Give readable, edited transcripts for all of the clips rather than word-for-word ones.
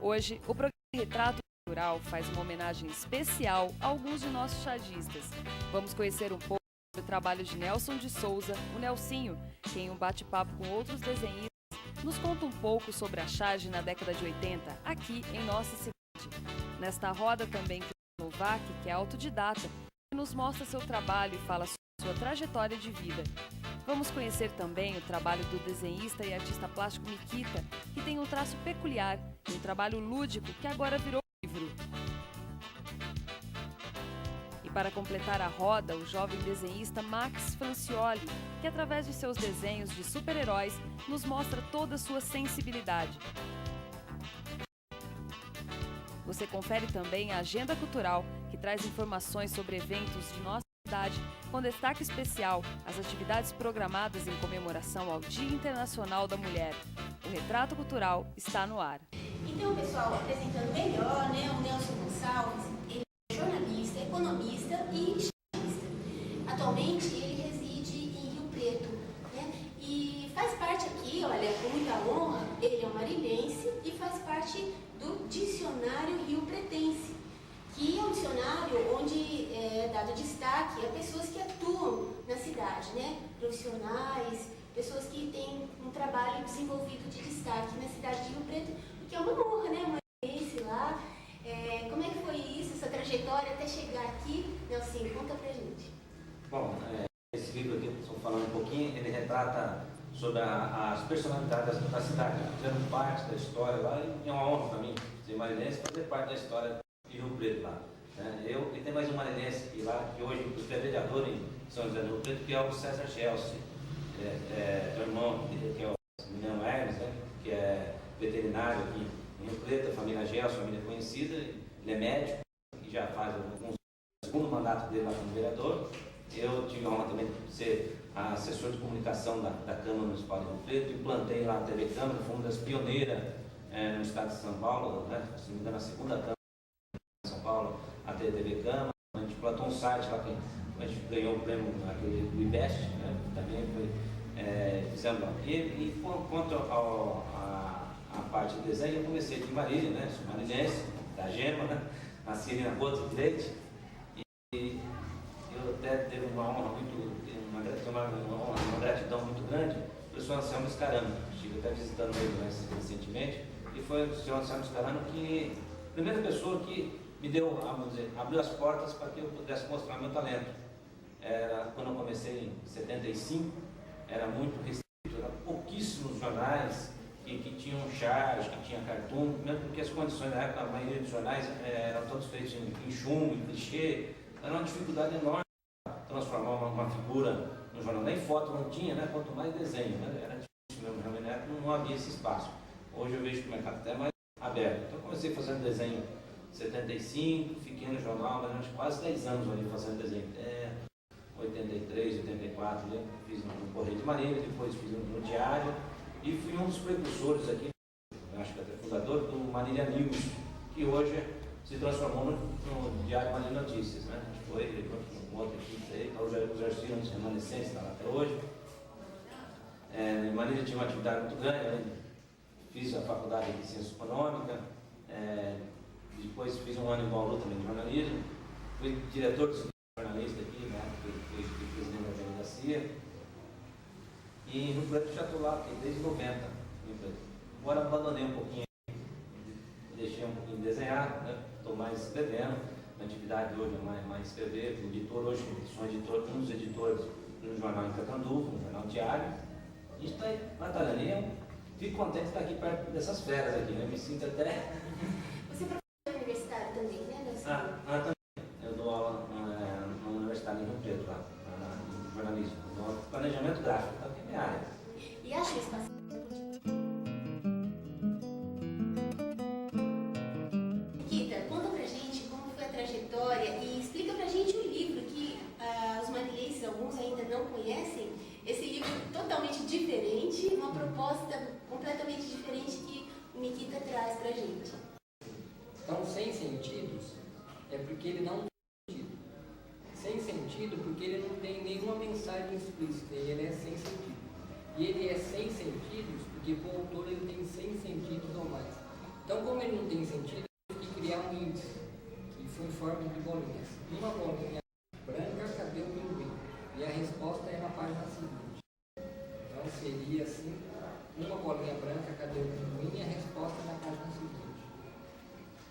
Hoje, o programa Retrato Cultural faz uma homenagem especial a alguns de nossos chargistas. Vamos conhecer um pouco sobre o trabalho de Nelson de Souza, o Nelsinho, que em um bate-papo com outros desenhistas nos conta um pouco sobre a charge na década de 80, aqui em nossa cidade. Nesta roda também tem o Novak, que é autodidata, que nos mostra seu trabalho e fala sobre sua trajetória de vida. Vamos conhecer também o trabalho do desenhista e artista plástico Mikita, que tem um traço peculiar e um trabalho lúdico que agora virou livro. E para completar a roda, o jovem desenhista Max Francioli, que através de seus desenhos de super-heróis nos mostra toda a sua sensibilidade. Você confere também a Agenda Cultural, que traz informações sobre eventos de nossa cidade, com destaque especial às atividades programadas em comemoração ao Dia Internacional da Mulher. O Retrato Cultural está no ar. Então, pessoal, apresentando melhor, o Nelson Gonçalves, ele é jornalista, economista e chargista. Atualmente, ele reside em Rio Preto, e faz parte aqui, olha, com muita honra, ele é um marinense e faz parte do Dicionário Rio Pretense, que é um dicionário onde é dado destaque a pessoas que atuam na cidade, profissionais, pessoas que têm um trabalho desenvolvido de destaque na cidade de Rio Preto, o que é uma honra, uma experiência lá. Como é que foi isso, essa trajetória até chegar aqui? Nelson, conta pra gente. Bom, esse livro aqui, estou falando um pouquinho, ele retrata sobre as personalidades da cidade, fazendo parte da história lá, e é uma honra para mim, ser marinense, fazer parte da história de Rio Preto lá. E tem mais um marinense aqui lá, que hoje é vereador em São José do Rio Preto, que é o César Chelsea, meu irmão, que é o menino Hermes, que é veterinário aqui em Rio Preto, a família Gelson, família conhecida, ele é médico, que já faz alguns segundo mandato dele lá como vereador. Eu tive a honra também de ser assessor de comunicação da Câmara Municipal de Rio Preto, implantei lá a TV Câmara, fomos uma das pioneiras no estado de São Paulo, se não me engano, a segunda Câmara de São Paulo a ter TV Câmara. A gente implantou um site lá que a gente ganhou o prêmio do IBEST, também foi, fizemos lá. E quanto a parte de desenho, eu comecei de Marília, sou marinense, da Gema, nasci ali na Rua do Direito, e eu até teve uma honra uma gratidão muito grande pelo senhor Anselmo Scarano. Estive até visitando ele mais recentemente, e foi o senhor Anselmo Scarano que, a primeira pessoa que me deu, vamos dizer, abriu as portas para que eu pudesse mostrar meu talento. Era quando eu comecei em 75, era muito restrito, eram pouquíssimos jornais que tinham charge, que tinha cartoon, mesmo porque as condições na época, a maioria dos jornais eram todos feitos em chumbo, em clichê, era uma dificuldade enorme transformar uma figura no jornal. Nem foto não tinha, quanto mais desenho, era difícil mesmo, realmente na época não havia esse espaço. Hoje eu vejo que o mercado até é mais aberto. Então eu comecei fazendo desenho em 75, fiquei no jornal, mas quase 10 anos ali fazendo desenho. 83, 84, fiz no Correio de Marília, depois fiz no Diário, e fui um dos precursores aqui, acho que até fundador, do Marília News, que hoje se transformou no Diário Marília Notícias. A gente foi com outra equipe aí, os artigos remanescentes estão até hoje. Em Marília tinha uma atividade muito grande, fiz a faculdade de Ciência Econômica, depois fiz um ano em Bauru também de jornalismo, fui diretor do jornalista aqui, fui presidente da delegacia, e no Preto já estou lá desde 90. Agora abandonei um pouquinho, deixei um pouquinho de desenhar, estou mais escrevendo. A atividade hoje é mais escrever, como editor. Hoje sou editor, um dos editores no jornal em Catanduva, no jornal Diário. A gente está batalhando, e eu fico contente de estar aqui perto dessas feras aqui, me sinto até... Você é professor universitário também, Nelson? Também. Eu dou aula na Universidade em Rio Preto, lá, no jornalismo. Dou planejamento gráfico, que é minha área. E acha espaço? Nikita, conta pra gente como foi a trajetória e explica pra gente o livro que os marinenses, alguns ainda não conhecem. Esse livro totalmente diferente, uma proposta completamente diferente que o Nikita traz pra gente. Então, sem sentidos é porque ele não tem sentido. Sem sentido porque ele não tem nenhuma mensagem explícita, ele é sem sentido. E ele é sem sentidos porque o autor ele tem 100 sentidos ou mais. Então, como ele não tem sentido, eu tive que criar um índice, que foi em forma de bolinhas. Uma bolinha branca, cadê o pinguim? E a resposta é na página seguinte. Então, seria assim, uma bolinha branca, cadê o pinguim? E a resposta é na página seguinte.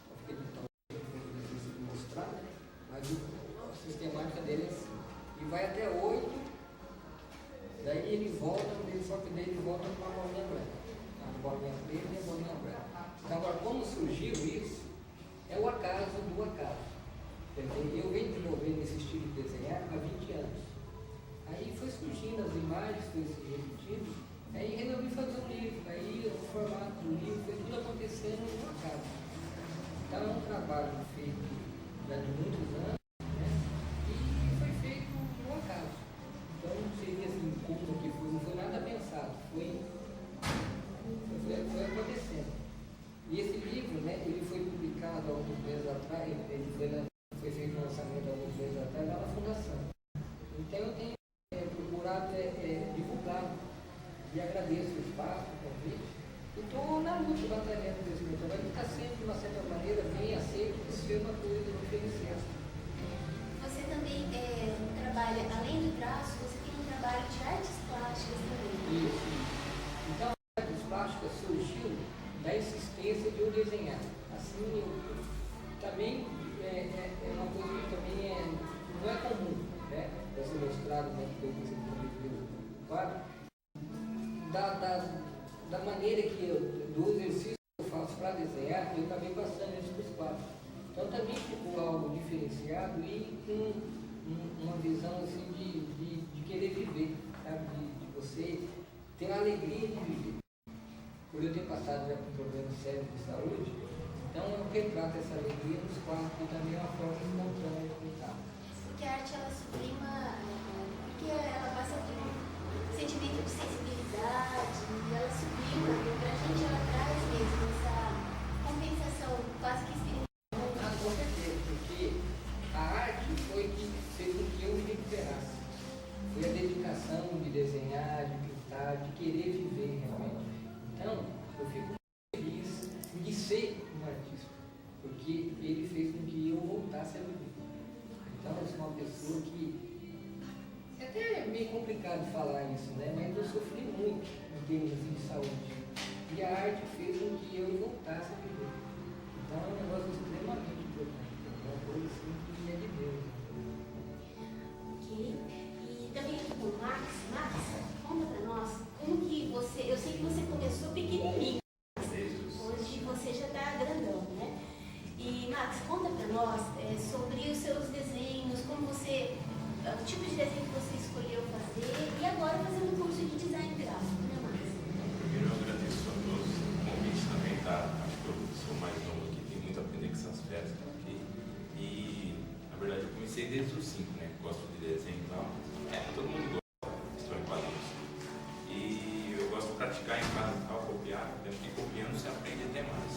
Eu fiquei tão difícil de mostrar, mas a sistemática dele é assim. E vai até 8, daí ele volta, só que daí ele volta com uma bolinha branca. A bolinha preta e a bolinha branca. Então, agora, como surgiu isso, é o acaso do acaso. Eu venho desenvolvendo esse estilo de desenhar há 20 anos. Aí foi surgindo as imagens, foi se repetindo, aí resolvi fazer um livro. Aí o formato do livro foi tudo acontecendo no acaso. Então, é um trabalho feito já de muitos anos, né? E foi feito no acaso. Então, não seria assim, como que foi, não foi nada pensado, foi acontecendo. E esse livro, né, ele foi publicado há alguns meses atrás, ele foi feito um lançamento há alguns meses atrás lá na Fundação. Então eu tenho procurado divulgar e agradeço o espaço, o convite. E estou na luta, batalhando desse meu trabalho, que está sendo, de uma certa maneira, bem aceito por ser uma coisa diferenciada. Você também trabalha, além do traço, você tem um trabalho de artes plásticas também. Isso. Então, a artes plásticas surgiu da insistência de eu desenhar. Assim, também é uma coisa que também não é comum, né? Vai ser mostrado dentro do quadro, da maneira do exercício que eu faço para desenhar, eu acabei passando isso para os quadros. Então também ficou algo diferenciado e com uma visão assim de querer viver, sabe? De você ter a alegria de viver. Por eu ter passado já por problemas sérios de saúde, então eu retrato essa alegria nos quadros, que também é uma forma espontânea de pintar. Porque a arte, ela sublima, porque ela passa por um sentimento de sensibilidade, e ela sublima, e pra gente ela traz mesmo essa compensação quase que espiritual. Com certeza, porque a arte foi que fez com que eu me recuperasse. Foi a dedicação de desenhar, de pintar, de querer viver realmente. Então, eu fico feliz de ser um artista, porque ele fez com que eu voltasse a viver. Então, eu sou uma pessoa que... É até meio complicado falar isso, né? Mas eu sofri muito em termos assim, de saúde. E a arte fez com que eu voltasse a viver. Então, é um negócio extremamente importante. É uma coisa assim que é de Deus. Ok. E também aqui com o Max. Max, conta pra nós como que você... Eu sei que você começou pequenininho. Hoje você já está grandão, né? E Max, conta para nós sobre os seus desenhos, como você, o tipo de desenho que você escolheu fazer e agora fazendo curso de design gráfico, né, Max? Primeiro eu agradeço a todos o convite também, tá? Acho que eu sou mais novo aqui, tem muito a aprender com essas férias que estão aqui. E na verdade eu comecei desde os 5, né? Gosto de desenho e tal. Todo mundo gosta de história em quadrinhos. E eu gosto de praticar em casa e tal, copiar, até porque copiando você aprende até mais.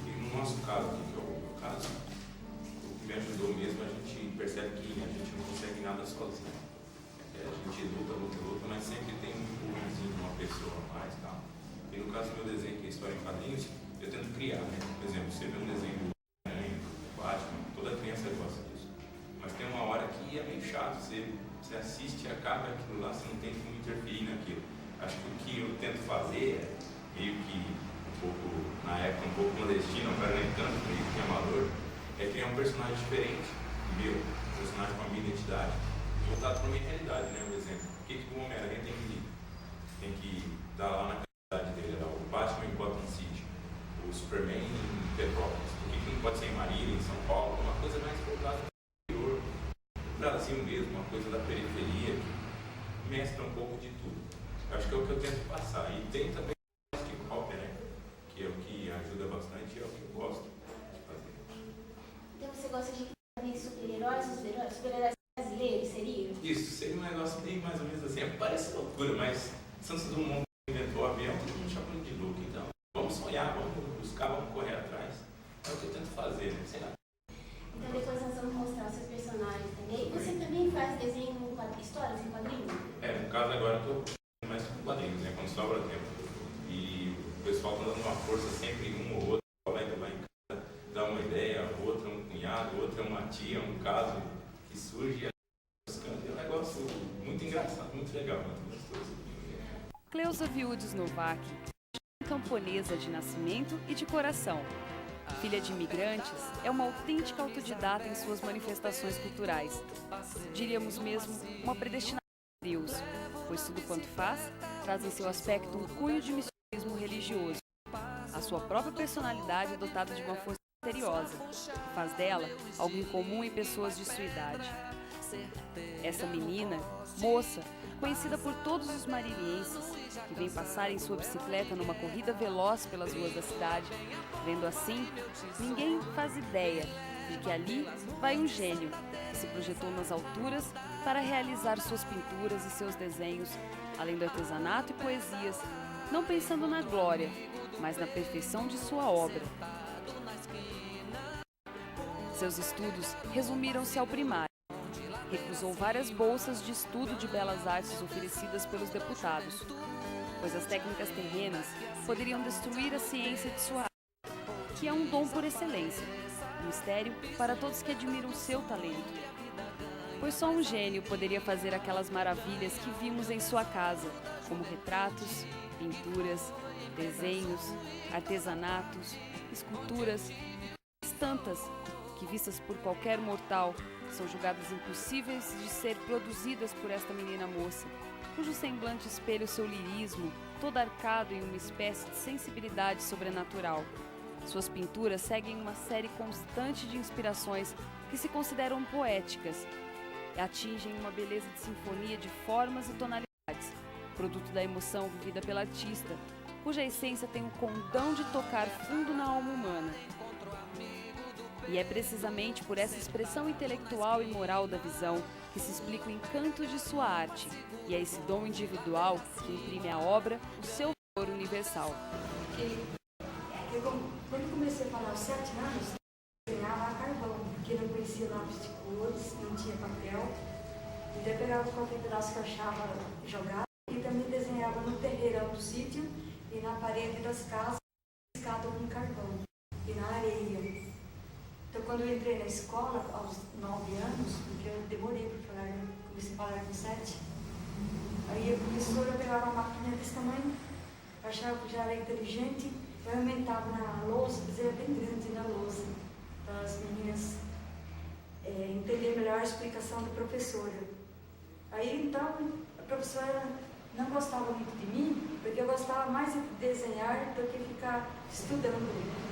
E no nosso caso aqui, que é o meu caso, o que me ajudou mesmo, a gente percebe que a gente não consegue nada sozinho. A gente luta, mas sempre tem um empurrãozinho de uma pessoa a mais e tal. E no caso do meu desenho, que é história em quadrinhos, eu tento criar, né? Por exemplo, você vê um desenho do Aranha, do Batman, toda criança gosta disso. Mas tem uma hora que é meio chato, você assiste e acaba aquilo lá, você não tem como interferir naquilo. Acho que o que eu tento fazer é meio que um pouco, na época, um pouco clandestino, para nem tanto, meio que amador, é criar um personagem diferente, meu, um personagem com a minha identidade, voltado para a minha realidade, né? Por exemplo, o que o Homem-Aranha tem que dar lá na realidade dele? O Batman em Gotham City, o Superman em Petrópolis, por que não pode ser em Marília, em São Paulo? Uma coisa mais voltada para o interior, no Brasil mesmo, uma coisa da periferia, que mescla um pouco de tudo. Acho que é o que eu tento passar. E tem também o hip-hop, né? Que é o que ajuda bastante e é o que eu gosto de fazer. Então você gosta de fazer super-heróis, super-heróis brasileiros, seria? Isso, seria um negócio bem mais ou menos assim. Parece loucura, mas Santos Dumont inventou o avião, todo mundo chama de louco. Então, vamos sonhar, vamos buscar, vamos correr atrás. É o que eu tento fazer, né? Sei lá. Então depois nós vamos mostrar os seus personagens também. Você também faz desenho em histórias em quadrinhos? No caso agora eu estou mais com quadrinhos, né? Quando sobra tempo. E o pessoal está dando uma força sempre em um ou outro. tia, um caso que surge buscando, é um negócio muito engraçado, muito legal, muito gostoso. Cleusa Viudes Novak, camponesa de nascimento e de coração. Filha de imigrantes, é uma autêntica autodidata em suas manifestações culturais. Diríamos mesmo uma predestinada de Deus, pois tudo quanto faz traz em seu aspecto um cunho de misticismo religioso. A sua própria personalidade é dotada de uma força misteriosa, que faz dela algo incomum em pessoas de sua idade. Essa menina, moça, conhecida por todos os marilienses, que vem passar em sua bicicleta numa corrida veloz pelas ruas da cidade, vendo assim, ninguém faz ideia de que ali vai um gênio que se projetou nas alturas para realizar suas pinturas e seus desenhos, além do artesanato e poesias, não pensando na glória, mas na perfeição de sua obra. Seus estudos resumiram-se ao primário. Recusou várias bolsas de estudo de belas artes oferecidas pelos deputados, pois as técnicas terrenas poderiam destruir a ciência de sua arte, que é um dom por excelência, um mistério para todos que admiram seu talento. Pois só um gênio poderia fazer aquelas maravilhas que vimos em sua casa, como retratos, pinturas, desenhos, artesanatos, esculturas, tantas que, vistas por qualquer mortal, são julgadas impossíveis de ser produzidas por esta menina moça, cujo semblante espelha o seu lirismo, todo arcado em uma espécie de sensibilidade sobrenatural. Suas pinturas seguem uma série constante de inspirações que se consideram poéticas e atingem uma beleza de sinfonia de formas e tonalidades, produto da emoção vivida pela artista, cuja essência tem o condão de tocar fundo na alma humana. E é precisamente por essa expressão intelectual e moral da visão que se explica o encanto de sua arte, e é esse dom individual que imprime à obra o seu valor universal. Quando comecei a falar aos 7 anos, eu desenhava a carvão, porque não conhecia lápis de cores, não tinha papel. Então eu pegava qualquer pedaço que eu achava jogado e também desenhava no terreirão do sítio e na parede das casas, riscado com carvão e na areia. Então, quando eu entrei na escola, aos 9 anos, porque eu demorei para falar, comecei a falar com 7, aí a professora pegava uma máquina desse tamanho, achava que já era inteligente, eu aumentava na lousa, fazia bem grande na lousa, para as meninas entenderem melhor a explicação da professora. Aí, então, a professora não gostava muito de mim, porque eu gostava mais de desenhar do que ficar estudando.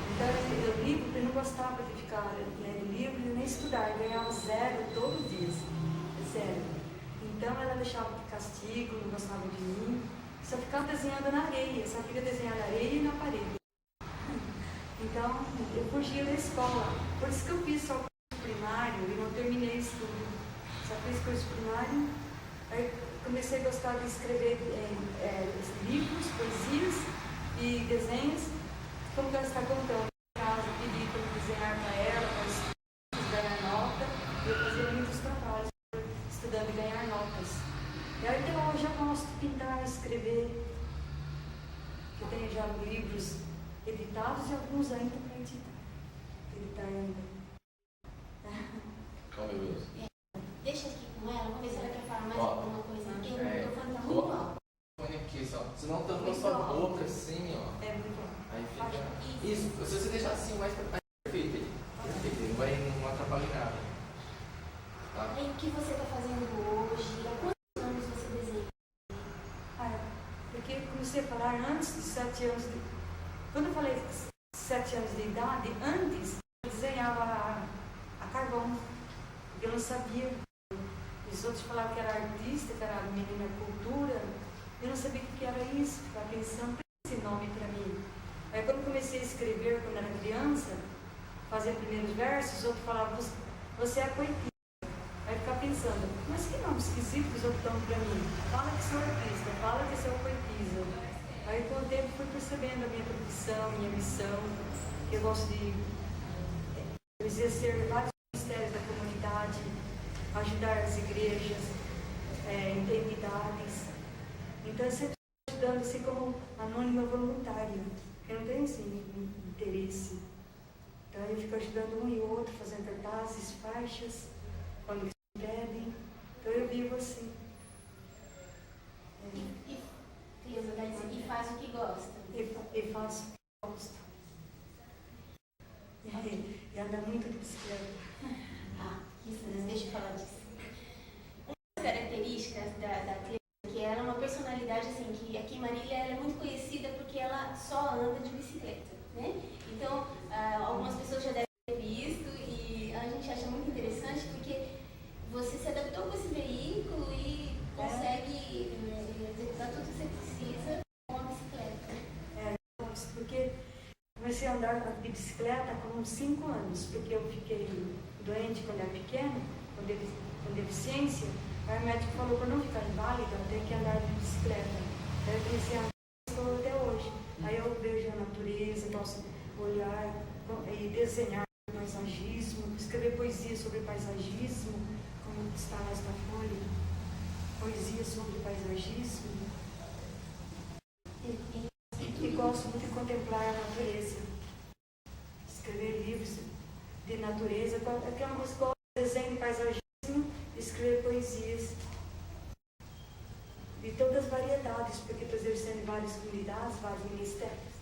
Então, eu li porque eu não gostava de ficar lendo livro nem estudar, eu ganhava 0 todos os dias, 0. Então, ela deixava de castigo, não gostava de mim, só ficava desenhando na areia, só queria desenhar na areia e na parede. Então, eu fugia da escola, por isso que eu fiz só curso primário e não terminei estudo, só fiz curso primário, aí comecei a gostar de escrever livros, poesias e desenhos. Como que ela está contando, em casa, pedi para desenhar para ela, para ganhar nota, e eu fazia muitos trabalhos estudando e ganhar notas. E aí até hoje eu gosto de pintar, escrever, eu tenho já livros editados e alguns ainda para editar ainda. Oh, meu Deus. Deixa aqui com ela, vamos ver se ela quer falar mais alguma coisa. Porque o microfone tá muito alto. Põe aqui só, senão tampa a sua boca assim, ó. É muito bom. Aí fica. Isso, se você deixar assim mais pra perfeito aí. Perfeito, não vai não atrapalhar em nada. Tá? Aí, o que você está fazendo hoje? Há quantos anos você desenha? Porque eu comecei a falar antes de 7 anos de... Quando eu falei 7 anos de idade, antes eu desenhava a carvão, porque eu não sabia. Os outros falavam que era artista, que era menina cultura. Eu não sabia o que era isso, ficava pensando esse nome para mim. Aí quando comecei a escrever, quando era criança, fazer primeiros versos, os outros falavam, você é poetisa. Aí eu ficava pensando, mas que nome esquisito que os outros dão para mim? Fala que sou artista, fala que sou poetisa. Aí com o tempo fui percebendo a minha profissão, minha missão, que eu gosto de exercer vários ministérios da comunidade, ajudar as igrejas, entidades. Então eu sempre estou ajudando assim como anônima voluntária. Eu não tenho assim interesse. Então eu fico ajudando um e outro, fazendo cartazes, faixas, quando eles pedem. Então eu vivo assim. E faz o que gosta. E faço o que gosto. E anda muito de bicicleta. Isso, deixa eu falar disso. Uma das características da Cleusa é que ela é uma personalidade assim, que aqui em Marília ela é muito conhecida porque ela só anda de bicicleta, né? Então, algumas pessoas já devem ter visto e a gente acha muito interessante porque você se adaptou com esse veículo e consegue executar tudo que você precisa com a bicicleta. Porque comecei a andar de bicicleta com uns 5 anos, porque eu fiquei doente quando era pequena, com deficiência. Aí o médico falou para não ficar inválida, eu tenho que andar de bicicleta. Aí eu comecei a andar e estou até hoje. Aí eu vejo a natureza, posso olhar e desenhar paisagismo, escrever poesia sobre paisagismo, como está nesta folha, poesia sobre paisagismo. E gosto muito de contemplar a natureza, escrever livros de natureza, porque é uma coisa que eu gosto de desenho de paisagismo, escrever poesias de todas as variedades, porque estou exercendo em várias comunidades, vários ministérios.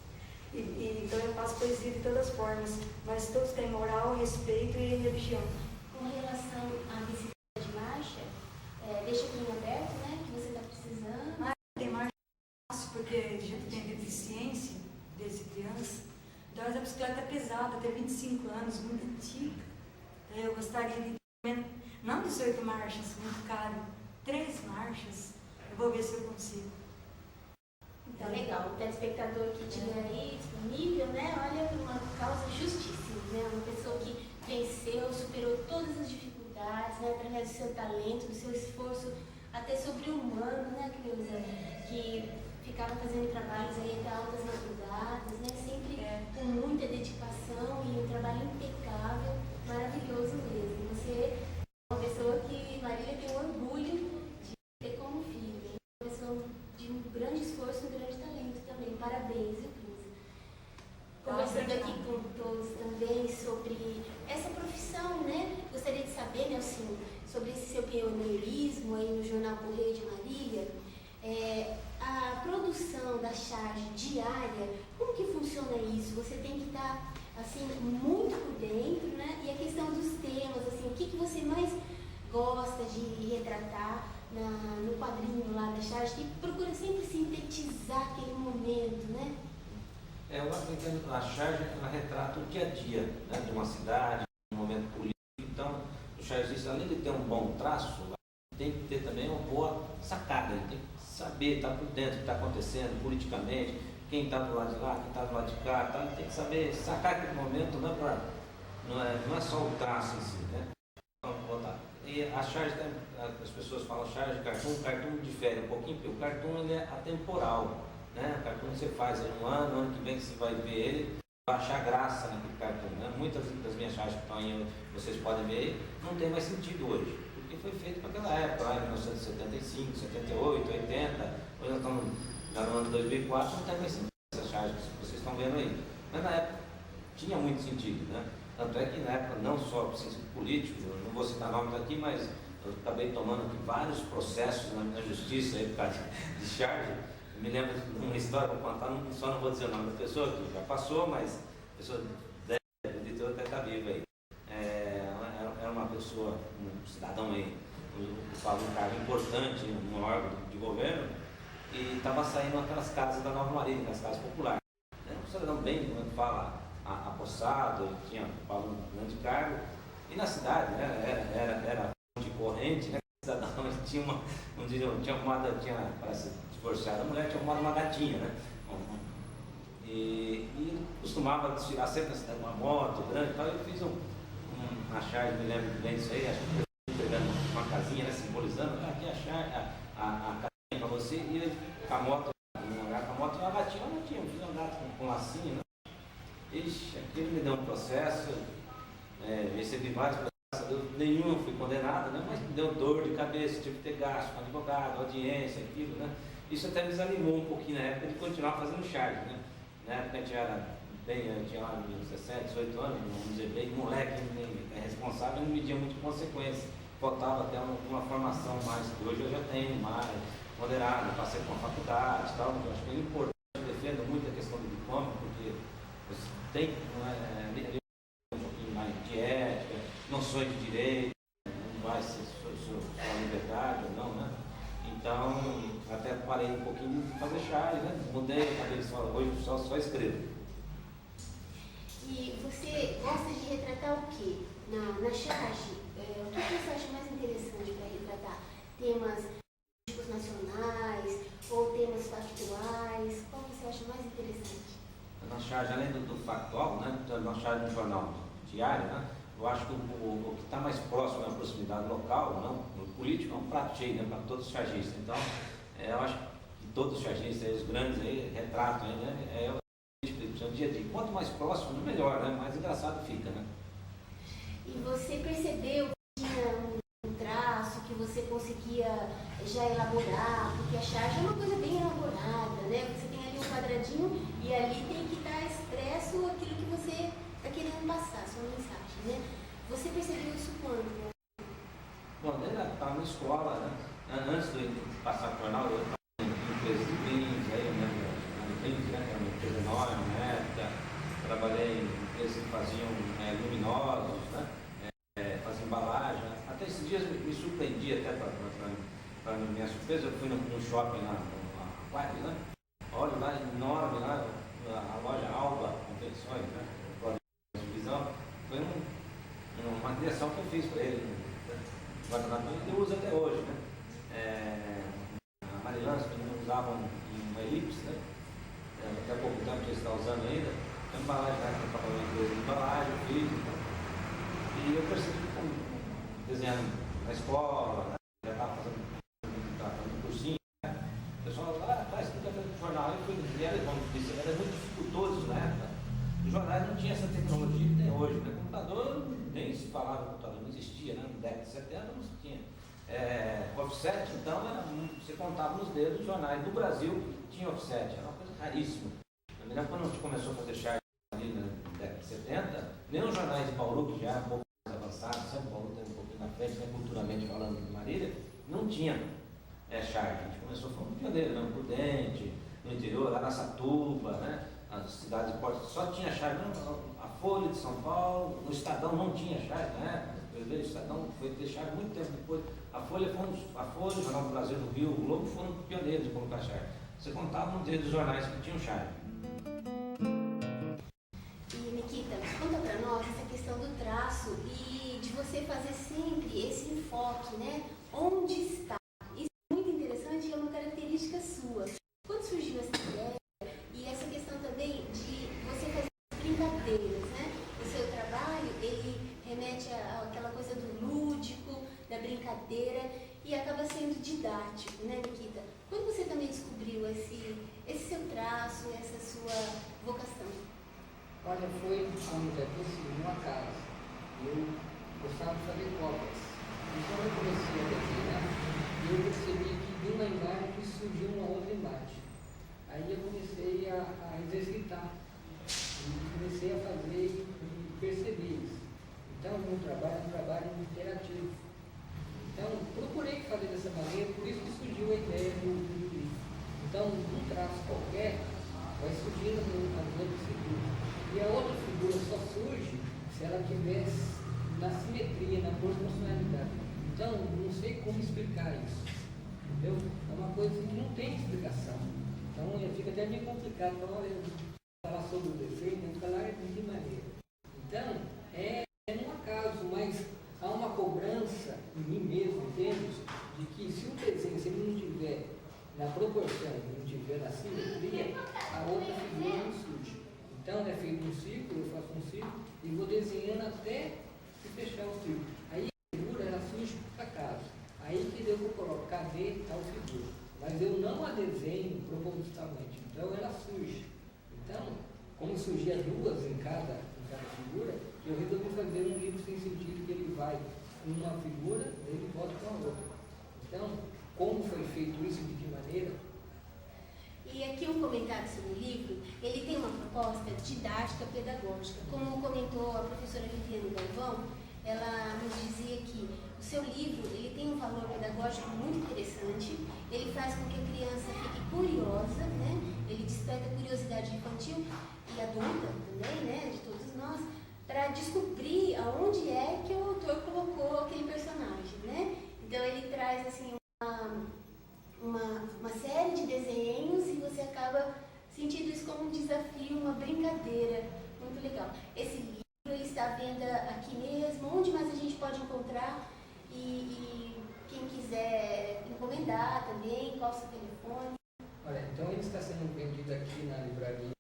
Então eu faço poesia de todas as formas, mas todos têm moral, respeito e religião. Com relação à bicicleta de marcha, deixa o caminho aberto, né? Que você está precisando. Mas tem marcha fácil, porque a gente tem deficiência desde criança. Então a bicicleta é pesada, tem 25 anos, muito antiga. Então, eu gostaria de não 18 marchas, muito caro, 3 marchas. Eu vou ver se eu consigo. Então, legal. O telespectador que tiver aí disponível, né? Olha, uma causa justíssima, né? Uma pessoa que venceu, superou todas as dificuldades, né? Através do seu talento, do seu esforço, até sobre-humano, né, Cleusa? Que ficava fazendo trabalhos aí até altas madrugadas, né? Sempre com muita dedicação e um trabalho impecável, maravilhoso mesmo. Você é uma pessoa que Marília tem orgulho de ter como filho, né? Uma pessoa de um grande esforço, um grande talento também. Parabéns, viu, Cleusa? Conversando aqui com todos também sobre essa profissão, né? Gostaria de saber, Nelson, sobre esse seu pioneirismo aí no Jornal Correio de Marília. A produção da charge diária, como que funciona isso? Você tem que estar, assim, muito por dentro, né? E a questão dos temas, assim, o que você mais gosta de retratar no quadrinho lá da charge, que procura sempre sintetizar aquele momento, né? Eu entendo que a charge ela retrata o dia a dia, né, de uma cidade, um momento político. Então, o chargista, além de ter um bom traço, tem que ter também uma boa sacada, ele tem que saber, estar por dentro do que está acontecendo politicamente, quem está do lado de lá, quem está do lado de cá, tá? Tem que saber sacar aquele momento, não é só o traço em si, né? Então, e a charge, as pessoas falam charge, cartoon, o cartoon difere um pouquinho, porque o cartoon ele é atemporal, né? O cartoon você faz em um ano que vem você vai ver ele, vai achar graça naquele cartoon, né? Muitas das minhas charges que estão aí, vocês podem ver, não tem mais sentido hoje. Foi feito para aquela época, lá em 1975, 78, 80, hoje nós estamos no ano de 2004, não tem mais sentido essas charges que vocês estão vendo aí. Mas na época tinha muito sentido, né? Tanto é que na época, não só por sentido político, eu não vou citar nomes aqui, mas eu acabei tomando aqui vários processos na justiça aí por causa de charge. Eu me lembro de uma história para contar, só não vou dizer o nome da pessoa, que já passou, mas a pessoa deve até estar viva aí. Era uma pessoa, um cidadão aí, que faz um cargo importante num órgão de governo, e estava saindo aquelas casas da Nova Marília, aquelas casas populares. Um cidadão bem, como fala, apossado, tinha um grande cargo, e na cidade, né, era de corrente, né, o cidadão tinha parece divorciado, a mulher tinha arrumado uma gatinha, né, e costumava desfilar sempre na cidade, uma moto grande e tal. Eu fiz uma charge, me lembro bem disso aí, acho que eu pegando uma casinha, né, simbolizando, aqui a charge, a casinha para você, e com a moto, e uma gatinha, eu fiz um gato com lacinho, né? Ixi, aquilo me deu um processo, recebi vários processos, nenhum fui condenado, né? Mas me deu dor de cabeça, tive que ter gasto com advogado, audiência, aquilo, né? Isso até me desanimou um pouquinho na época de continuar fazendo charge, né? Na época a gente era bem, eu tinha lá 17, 18 anos, vamos dizer, bem moleque, responsável, não media muito consequência. Faltava até uma formação mais, que hoje eu já tenho mais, moderada, passei por uma faculdade e tal. Eu acho que é importante, eu defendo muito a questão do diploma, porque você tem um pouquinho mais de ética, noções de direito, não vai ser sua liberdade ou não, né? Então, até parei um pouquinho de fazer charge, né? Mudei a cabeça, hoje só escrevo. E você gosta de retratar o quê? Na charge, o que você acha mais interessante para retratar? Temas políticos nacionais ou temas factuais? Qual você acha mais interessante? Na charge, além do factual, né? Na charge do jornal diário, né? Eu acho que o que está mais próximo da proximidade local, não? O político é um prato cheio, né? Para todos os chargistas. Então, eu acho que todos os chargistas, os grandes aí, retratam aí, né? O dia a dia. Quanto mais próximo, melhor, né? Mais engraçado fica, né? E você percebeu que tinha um traço que você conseguia já elaborar, porque a charge é uma coisa bem elaborada, né? Você tem ali um quadradinho e ali tem que estar expresso aquilo que você está querendo passar, sua mensagem, né? Você percebeu isso quando? Bom, eu estava na escola, né? Antes de passar para o jornal, eu estava em empresas de brindes, aí, né? Brindes, né? Que era uma empresa enorme na época. Trabalhei em empresas que faziam luminosos, né? Faziam embalagem. Até esses dias me surpreendi, até para minha surpresa, eu fui no shopping lá, no Aquário, né? Olha lá, enorme lá, a loja Alba Confecções, né? Divisão. Foi uma criação que eu fiz para ele. Ele usa até hoje, né? A Marilã, os meninos usavam uma elipse, né? Daqui a pouco tempo eles estão usando ainda. A embalagem, né? Eu estava na empresa de embalagem, eu fiz. Então. E eu percebi que desenhando na escola, né? Já estava fazendo cursinho, né? O pessoal lá, faz tudo no jornal. Eu fui dizer, como disse, era muito dificultoso na época. Os jornais não tinham essa tecnologia que tem hoje, né? O computador, nem se falava em computador, não existia, né? Na década de 70 não se tinha. Offset, então, você contava nos dedos os jornais do Brasil tinha offset, era uma coisa raríssima. Eu me lembro quando a gente começou a fazer charge ali na década de 70, nem os jornais de Bauru, que já é um pouco mais avançado, sempre Bauru tem um pouquinho na frente, né? Culturalmente falando de Marília, não tinha charge. A gente começou falando pioneiro, né? Prudente, no interior, lá na Satuba, né? As cidades de Porto, só tinha charge. A Folha de São Paulo, o Estadão não tinha charge, né? O Estadão foi ter charge muito tempo depois. A Folha, o Jornal do Brasil do Rio, o Globo foram pioneiros de colocar charge. Você contava nos dedos dos jornais que tinham charge. E Nikita, conta para nós essa questão do traço e de você fazer sempre esse enfoque, né? Onde está? Isso é muito interessante e é uma característica sua. Quando surgiu essa ideia e essa questão também de você fazer brincadeiras, né? O seu trabalho, ele remete àquela coisa do lúdico, da brincadeira e acaba sendo didático, né, Nikita? Quando você também descobriu esse seu traço, essa sua vocação? Olha, foi um acaso. Eu gostava de fazer cópias. Então eu comecei a desenhar e eu percebi que de uma imagem surgiu uma outra imagem. Aí eu comecei a exercitar e comecei a fazer e perceber isso. Então o meu trabalho é um trabalho interativo. Então procurei fazer dessa maneira, por isso que surgiu a ideia do livro. Então um traço qualquer vai surgindo as outras figuras. E a outra figura só surge se ela tiver na simetria, na proporcionalidade. Então, não sei como explicar isso. Entendeu? É uma coisa que não tem explicação. Então, fica até meio complicado. Então, falar sobre o desenho, tem que falar de que maneira. Então, é um acaso, mas há uma cobrança em mim mesmo, entende? De que se o desenho, se ele não tiver na proporção, não tiver na simetria, a outra figura não surge. Então é feito um círculo, eu faço um círculo e vou desenhando até se fechar o círculo. Aí a figura ela surge por acaso. Aí que eu vou colocar cadê tal figura. Mas eu não a desenho propositalmente. Então ela surge. Então, como surgia duas em cada figura, eu resolvi fazer um livro sem sentido que ele vai uma figura, ele volta com a outra. Então, como foi feito isso, de que maneira? E aqui um comentário sobre o livro, ele tem uma proposta didática pedagógica. Como comentou a professora Viviane Galvão, ela nos dizia que o seu livro ele tem um valor pedagógico muito interessante, ele faz com que a criança fique curiosa, né? Ele desperta a curiosidade infantil e adulta também, né? De todos nós, para descobrir aonde é que o autor colocou aquele personagem, né? Então ele traz assim uma série de desenhos e você acaba sentindo isso como um desafio, uma brincadeira muito legal. Esse livro ele está à venda aqui mesmo, onde mais a gente pode encontrar e quem quiser encomendar também, qual o seu telefone? Olha, então ele está sendo vendido aqui na livraria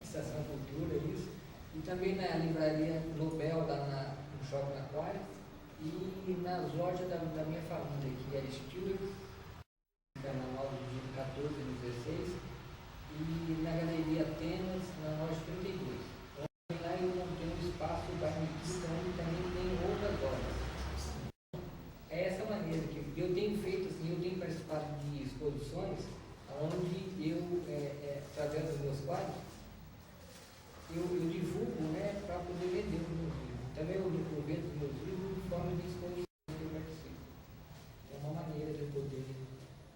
Estação Cultura, isso, e também na livraria Nobel, lá no Shopping Aquário, e nas lojas da minha família, que é Stewart, fica na loja de 14 e 16, e na Galeria Atenas, na loja 32. Lá eu montei um espaço para meditação e também tem outras obras. É essa maneira que eu tenho feito, assim, eu tenho participado de exposições onde eu, através dos meus quadros, eu divulgo, né, para poder vender os meus livros. Também eu vendo os meus livros de forma de exposição que eu participo. É uma maneira de eu poder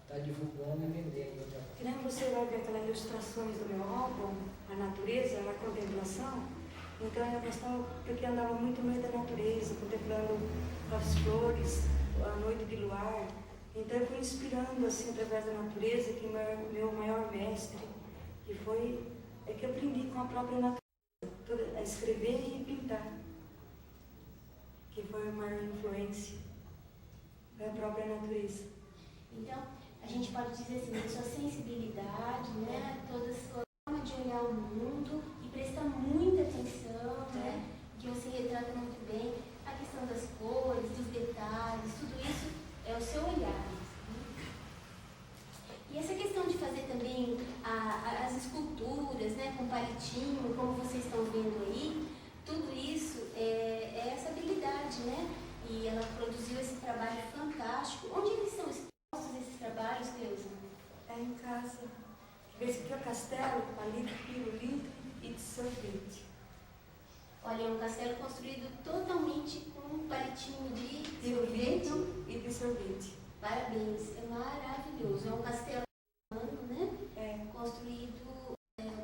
estar divulgando e vendendo. Que nem você vai ver aquelas ilustrações do meu álbum, a natureza, a contemplação. Então é uma questão, porque eu andava muito no meio da natureza, contemplando as flores, a noite de luar. Então eu fui inspirando assim através da natureza, que meu maior mestre, que foi, é que eu aprendi com a própria natureza, a escrever e pintar. Que foi a maior influência da própria natureza. Então, a gente pode dizer assim, a sua sensibilidade, né, toda a sua forma de olhar o mundo e prestar muita atenção, né, que você retrata muito bem, a questão das cores, dos detalhes, tudo isso é o seu olhar. E essa questão de fazer também as esculturas, né, com palitinho, como vocês estão vendo aí, tudo isso é essa habilidade, né? E ela produziu esse trabalho fantástico. Onde eles são expostos, esses trabalhos, Cleusa? É em casa. Esse aqui é o castelo, palito, pirulito e de sorvete. Olha, é um castelo construído totalmente com um palitinho de Pirulito sorvete. e de sorvete. Parabéns, é maravilhoso. É um castelo, né? Construído,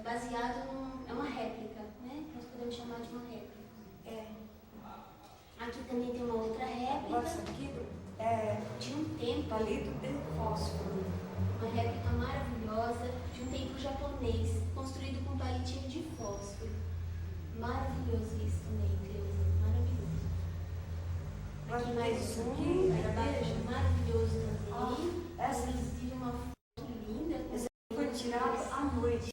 baseado é uma réplica, né? Nós podemos chamar de uma réplica. Aqui também tem uma outra réplica. Nossa, aqui é de um templo. palito de fósforo. Uma réplica maravilhosa de um templo japonês, construído com palitinho de fósforo. Maravilhoso isso também, Cleusa. Maravilhoso. Aqui mais um, parabéns, maravilhoso também. Essa Inclusive uma foto linda. foi tirada à noite.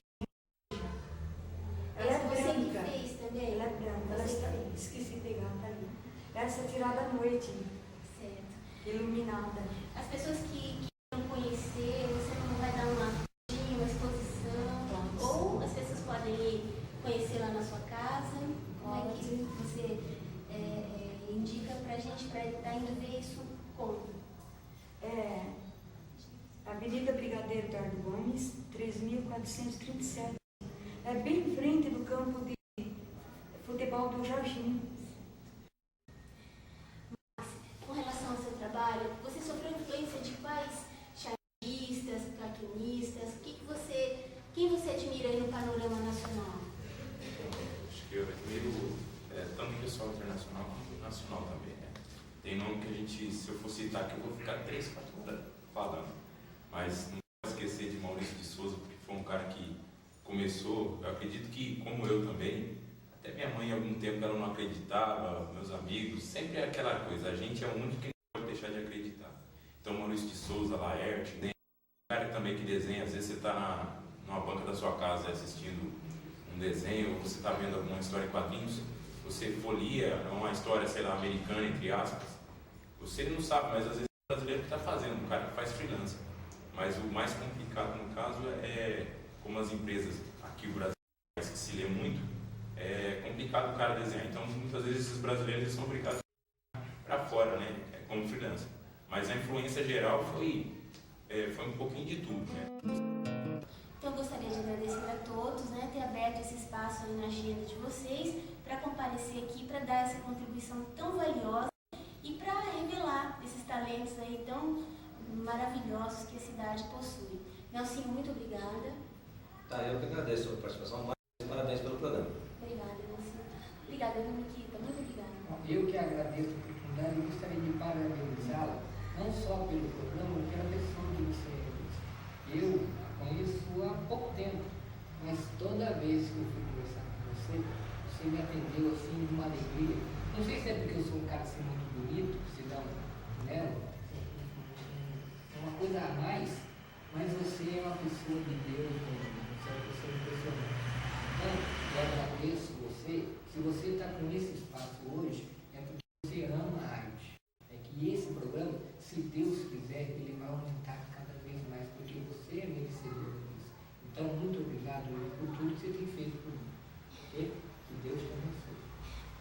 Ela Essa é você que branca. fez também? Ela é branca. Ela Você está, que fez. esqueci de pegar, tá ali. Essa é tirada à noite, Certo. iluminada. As pessoas que queiram conhecer, você não vai dar uma exposição, ou as pessoas podem ir conhecer lá na sua casa. Como é que você indica pra gente, pra estar indo ver isso como? Avenida Brigadeiro Eduardo Gomes, 3.437. É bem em frente do campo de futebol do Jorginho. Com relação ao seu trabalho, você sofreu influência de quais chartistas, cartunistas? Quem você admira aí no panorama nacional? Acho que eu admiro tanto o pessoal internacional quanto o nacional também, né? Tem nome que a gente, se eu for citar aqui, eu vou ficar 3, 4 horas falando. Mas não posso esquecer de Maurício de Souza, porque foi um cara que começou, eu acredito que, como eu também, até minha mãe, há algum tempo, ela não acreditava, meus amigos, sempre é aquela coisa, a gente é o único que não pode deixar de acreditar. Então, Maurício de Souza, Laerte, né? Um cara também que desenha, às vezes você está numa banca da sua casa assistindo um desenho, ou você está vendo alguma história em quadrinhos, você folia uma história, sei lá, americana, entre aspas, você não sabe, mas às vezes é o brasileiro que está fazendo, um cara que faz freelancer. Mas o mais complicado, no caso, é como as empresas aqui, o Brasil, que se lê muito, é complicado o cara desenhar. Então, muitas vezes, esses brasileiros são obrigados para fora, né? Como freelancer. Mas a influência geral foi um pouquinho de tudo, né? Então, eu gostaria de agradecer a todos, né, ter aberto esse espaço aí na agenda de vocês para comparecer aqui, para dar essa contribuição tão valiosa e para revelar esses talentos aí tão maravilhosos que a cidade possui. Nelsinho, muito obrigada. Tá, eu que agradeço a sua participação, mas parabéns pelo programa. Obrigada, Nelsinho. Obrigada, Nikita. Muito obrigada. Eu que agradeço a oportunidade e gostaria de parabenizá-la, não só pelo programa, mas pela pessoa que você é. Eu a conheço há pouco tempo, mas toda vez que eu fui conversar com você me atendeu assim de uma alegria. Não sei se é porque eu sou um cara assim muito bonito, se dá né, uma coisa a mais, mas você é uma pessoa de Deus, você é uma pessoa impressionante. Então, eu agradeço você. Se você está com esse espaço hoje, é porque você ama a arte. É que esse programa, se Deus quiser, ele vai aumentar cada vez mais, porque você é merecedor disso. Então, muito obrigado por tudo que você tem feito por mim. Ok? Que Deus te abençoe.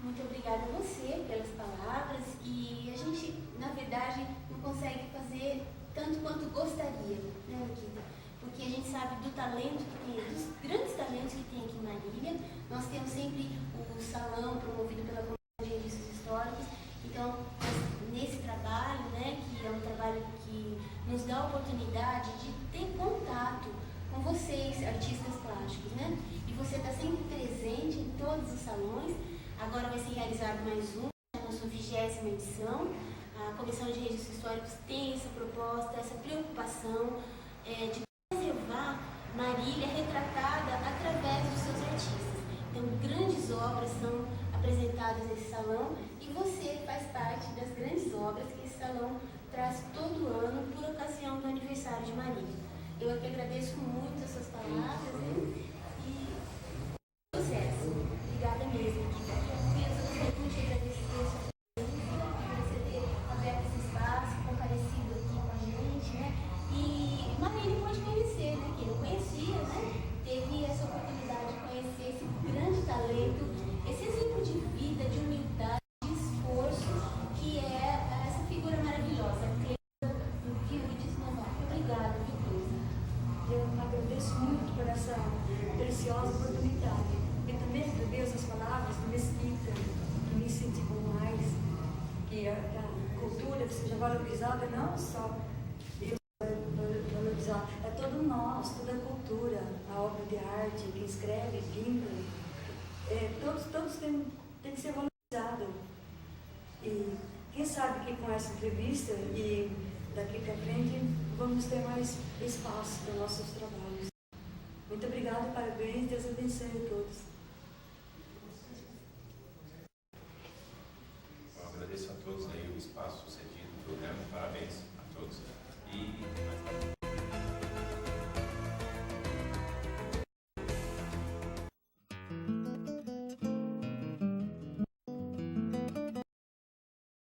Muito obrigada a você pelas palavras e a gente, na verdade, não consegue fazer tanto quanto gostaria, né, Nikita? Porque a gente sabe do talento que tem, dos grandes talentos que tem aqui em Marília. Nós temos sempre o salão promovido pela Comissão de Registros Históricos. Então, nesse trabalho, né, que é um trabalho que nos dá a oportunidade de ter contato com vocês, artistas plásticos, né? E você está sempre presente em todos os salões. Agora vai ser realizado mais um, na sua 20ª edição. A Comissão de Registros Históricos tem essa proposta, essa preocupação de preservar Marília retratada através dos seus artistas. Então, grandes obras são apresentadas nesse salão e você faz parte das grandes obras que esse salão traz todo ano por ocasião do aniversário de Marília. Eu aqui agradeço muito as suas palavras, né? E sucesso. Obrigada mesmo. Eu gostaria muito de agradecer a sua presença, por você ter aberto esse espaço, comparecido aqui com a gente, né? E Marília pode conhecer, né? Quem não conhecia, né? Teve essa oportunidade de conhecer esse grande talento, esse exemplo de vida, de humildade, de esforço, que é essa figura maravilhosa, no Rio de Janeiro. Obrigada, viu, Cruz? Eu agradeço muito por essa preciosa oportunidade. E também agradeço as palavras do Mesquita, que me incentivou mais, que a cultura seja valorizada, não só eu valorizar, é todo nós, toda a cultura, a obra de arte, quem escreve, pinta, todos têm que ser valorizados. E quem sabe que com essa entrevista e daqui para frente vamos ter mais espaço para nossos trabalhos. Muito obrigada, parabéns, Deus abençoe a todos. Eu agradeço a todos aí o espaço cedido do programa, parabéns.